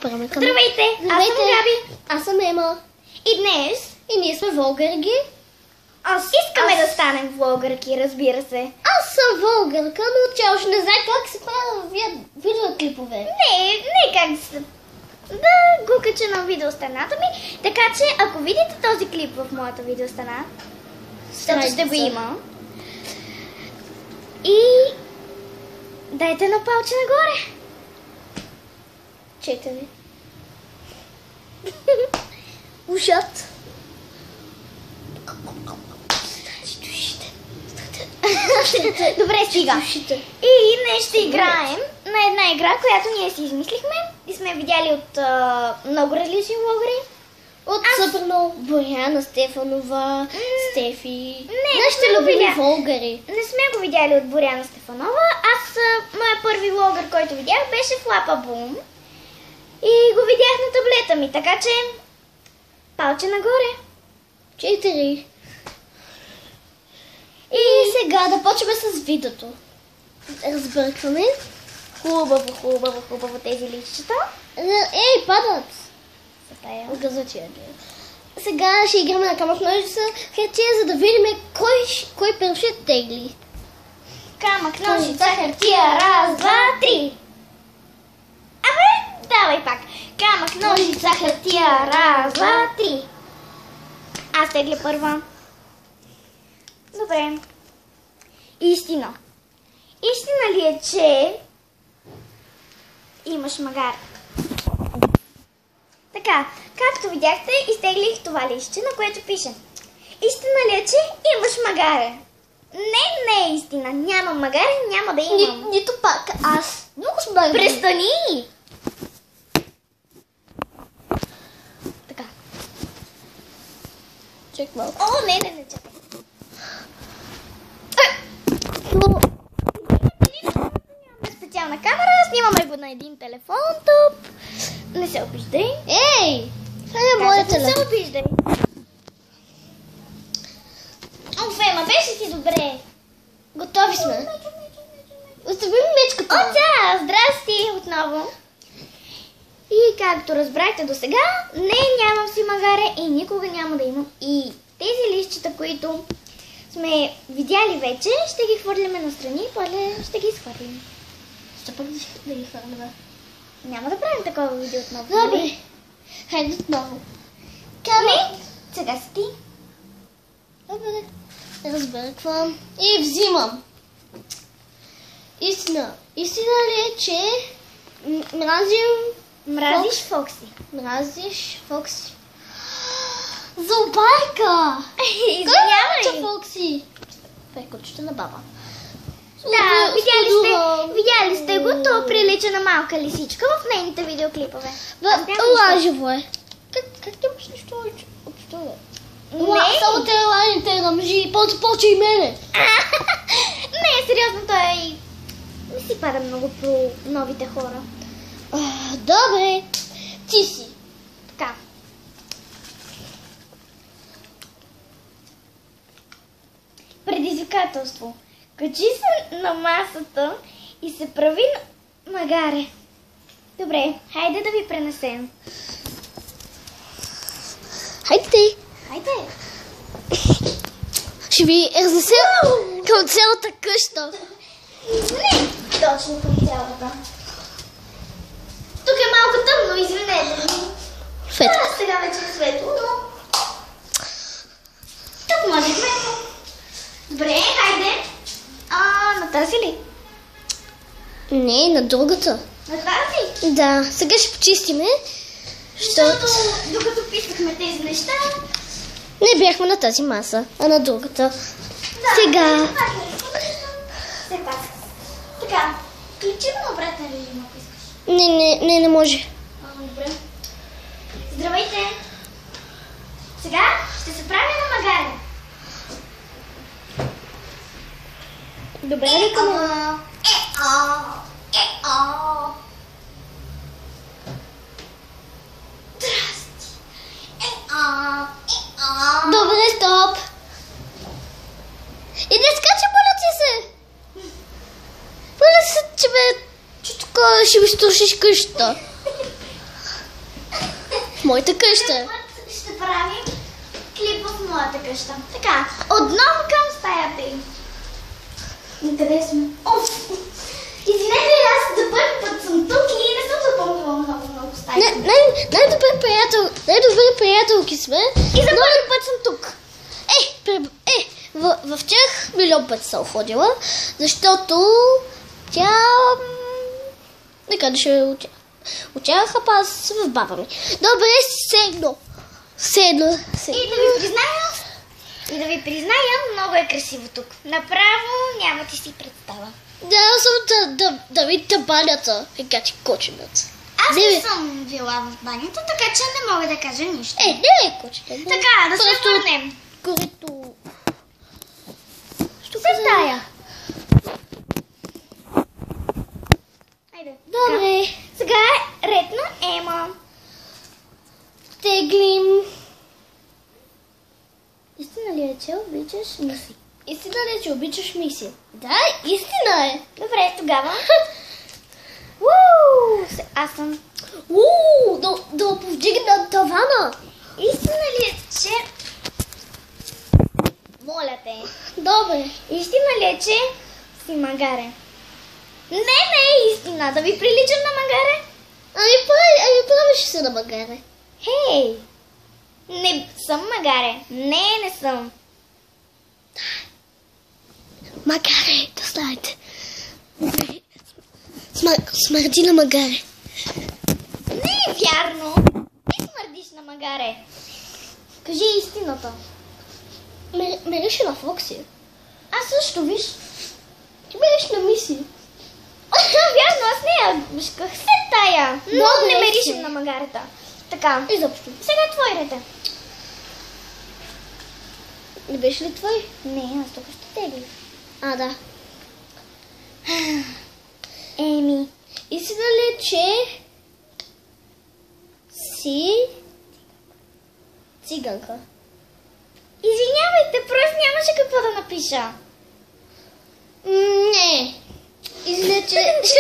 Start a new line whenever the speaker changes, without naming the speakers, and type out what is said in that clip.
правим?
Здравейте, аз съм Габи.
Аз съм Ема.
И днес
И ние сме Волгарги.
искаме да станем влогърки, разбира се.
Аз съм Волгарка, но тя още не знае как се правят видеоклипове.
Не как да го кача на видеостраната ми. Така че, ако видите този клип в моята видеострана, защото ще го има. И дайте на палче нагоре. 4.
Ушат.
Добре, стига. И днес ще играем на една игра, която ние си измислихме и сме видяли от много различни влогъри.
От супер много Боряна Стефанова, Стефи.
Нашите любими
Волгари.
Не сме го видяли от Боряна Стефанова. Моя първи влогър, който видях, беше Флапа Бум. И го видях на таблета ми, така че палче нагоре.
4. И сега да почваме с видеото. Разбъркваме.
Хубаво тези личета.
Ей, падат!
Затая.
Газотия. Сега ще играме на камък ножица хартия, за да видим кой първо ще тегли.
Камък, ножица, хартия, раз, два, три. Абе, давай пак. Камък, ножица, хартия, раз, два, три. Аз тегля първа. Добре. Истина. Истина ли е, че имаш магар? Така, както видяхте, изтеглих това лище, на което пише: истина ли е, че имаш магаре? Не е истина. Нямам магаре, няма да имам.
Нито пак аз. Много сме.
Престани! Така.
Чек малко.
О, не, чакай.
Но
Нямаме специална камера, снимаме го на един телефон тук. Не се обиждай.
ей! Това е моят
Не се
телефон.
обиждай. Фема, беше си добре.
Готови сме. Остави ми мечката.
О, да, здрасти отново. И както разбрахте до сега, нямам си магаре и никога няма да имам. И тези листчета, които сме видяли вече, ще ги хвърляме настрани и после ще ги изхвърлим.
Ще пък да ги хвърля, да.
Няма да правим такова видео отново.
Добре. Хайде отново.
Не, сега си ти.
Добре. Разбърквам. И взимам. Истина. Истина ли е, че
Мразиш Фокси.
мразиш Фокси? Зубайка!
Извинявай.
Кой е Фокси? Това е кучето на баба.
Да, видяли сте го, то прилича на малка лисичка в нейните видеоклипове.
Лажево е. Как ти имаш нещо общо?
Не.
Само те лажите на мъжи и почи и мене.
Не, сериозно, той не си пада много по новите хора.
Добре. Ти си.
Така. Предизвикателство. Качи се на масата и се прави магаре. Добре, хайде да ви пренесем.
Хайде.
Хайде.
Ще ви разнесе към цялата къща.
Не, точно към цялата. Тук е малко тъмно, извинете ми.
Фет.
Сега вече е светло, но тук можехме. Добре, хайде. На тази ли?
Не, на другата.
На тази?
Да, сега ще почистиме.
Защото докато писахме тези неща...
Не бяхме на тази маса, а на другата.
Да,
Сега.
Все пак. Така, включим на обратен режим, ако искаш.
Не може.
Добре. Здравейте! Сега ще се правим на магаре. Добре ли към... Здрасти!
Добре, стоп. И не скача, моля ти се. Моля се, че бе, че тук ще ми струшиш къщата. В моята къща.
Ще правим клип в моята къща. Така, отново към стаята им. Къде сме? Извинете, аз за първи път съм тук и не съм запомнила много стаи.
Най-добри приятелки сме.
И за първи път съм тук.
В тях милион път съм ходила, защото тя не къдеше учаха аз в баба ми. Добре, седно.
И да ви призная, много е красиво тук. Направо нямате си представа.
Да, съм да видите банята, сега ти коченът.
Аз не съм била в банята, така че не мога да кажа нищо.
Не е коченът.
Така, да се върнем.
Корито.
Що се стая? Айде.
Добре.
Сега е ред на Ема.
Теглим.
Истина ли е, че обичаш миси?
Истина ли е, че обичаш миси? Да, истина е.
Добре, тогава. Аз съм.
Да повдигна тавана.
Истина ли е, че... Моля те.
Добре.
Истина ли е, че си магаре? Не е истина. Да ви приличам на магаре?
Ами правиш се на магаре.
Хей! Не съм магаре. Не съм.
Магаре, да знаете. Смърди на магаре.
Не е вярно. Ти смърдиш на магаре. Кажи истината.
Мереше на Фокси.
Аз също, виж.
Ти мереш на миси.
Вярно, аз не я вижках се тая. Но не меришем на магарета. Така.
Изобщо.
Сега твой рете.
Не беше ли твой?
Не, аз тук ще тегли.
Да.
Еми.
Истина ли е, че си циганка?
Извинявайте, просто нямаше какво да напиша.
Не. Истина ли е, че... Ще